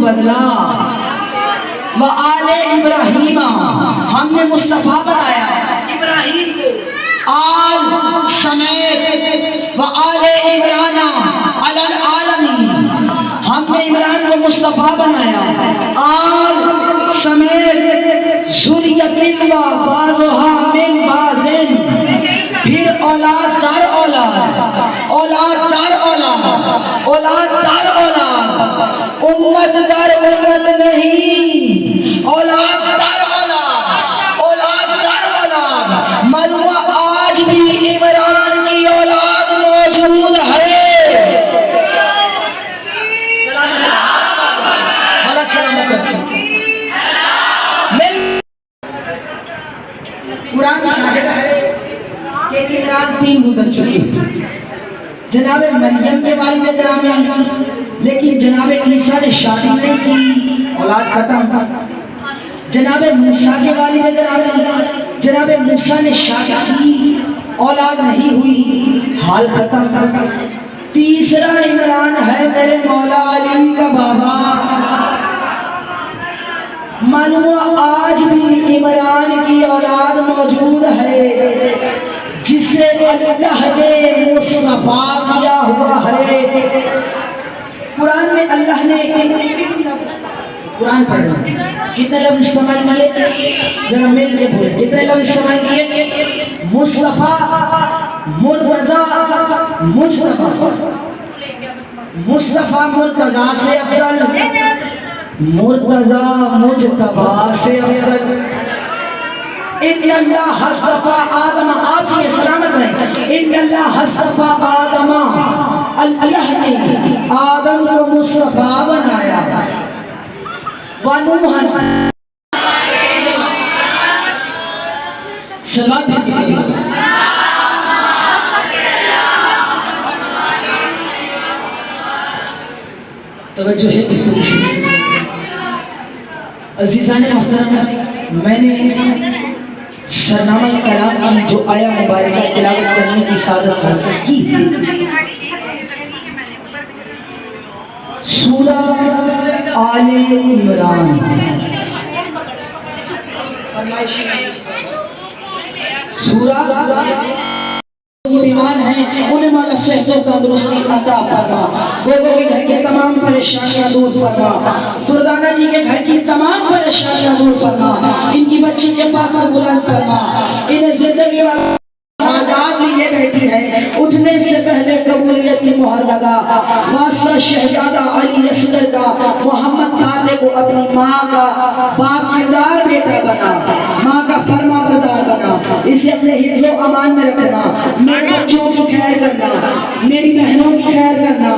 बदला। व आले इब्राहीमा, हमने मुस्तफ़ा बनाया इब्राहीम को आल समेत। व आले इमराना अलल आलमीन, हमने इमरान को मुस्तफ़ा बनाया आल समेत। ज़ुर्रियतिन व बाज़ुहा मिन बाज़िन, फिर औलाद दर औलाद, औलाद दर औलाद, औलाद दर औलाद, उम्मत दर उम्मत नहीं, औलाद दर औलाद, औलाद दर औलाद। मरुआ आज भी इमरान की औलाद मौजूद है। कुरान शाहिद है कि इमरान 3 गुजर चुके। जनाब मरियम के वालिद ग्रामी, लेकिन जनाब ईसा ने शादी नहीं की, औलाद खत्म। जनाब मूसा के वालिद ग्रामी, जनाब मूसा ने शादी की, औलाद नहीं हुई, हाल खत्म। तीसरा इमरान है मेरे मौला अली का बाबा। मालूम आज भी इमरान की औलाद मौजूद है, जिसे अल्लाह ने मुस्तफा किया हुआ है। कुरान में अल्लाह ने, कुरान पढ़ना कितने लफ्ज़ इस्तेमाल किए, जरा मिल के बोले, कितने लफ्ज़ इस्तेमाल किए? मुस्तफा, मुर्तज़ा, मुस्तफा। मुस्तफा मुर्तज़ा से अफजल, मुर्तज़ा मुजतबा से अफजल। इन्नल्लाह हस्तफा आदम, आज ये सलामत रहे, इन्नल्लाह हस्तफा आदम, अल्लाह ने आदम को मुस्तफा बनाया। व नूहन, सलात तवज्जो है गुफ्तगू शुरू। अज़ीज़ान मोहतरम, मैंने सरनामा कलाम की जो आया मुबारका तिलावत करने की सादत हासिल की। सूरा आले इमरान, सूरा बीमार हैं उन्हें मौला सेहत तंदुरुस्ती अता फरमा, गोगो के घर के तमाम परेशानियां दूर फरमा, दुर्गाना जी के घर की तमाम परेशानियां दूर फरमा, इनकी बच्ची के पास बुलंद फरमा, इन्हें जिंदगी वाला आजाद लिए बैठी है, उठने से पहले कबूलियत की मोहर लगा। वास्ता शहजादा अली असगर का मोहम्मद फाते को अपनी माँ का बाप किरदार बेटा बना, माँ का फरमा बरदार बना, इसे अपने हिफ्ज़ो अमान में रखना, मेरे बच्चों की खैर करना, मेरी बहनों की खैर करना।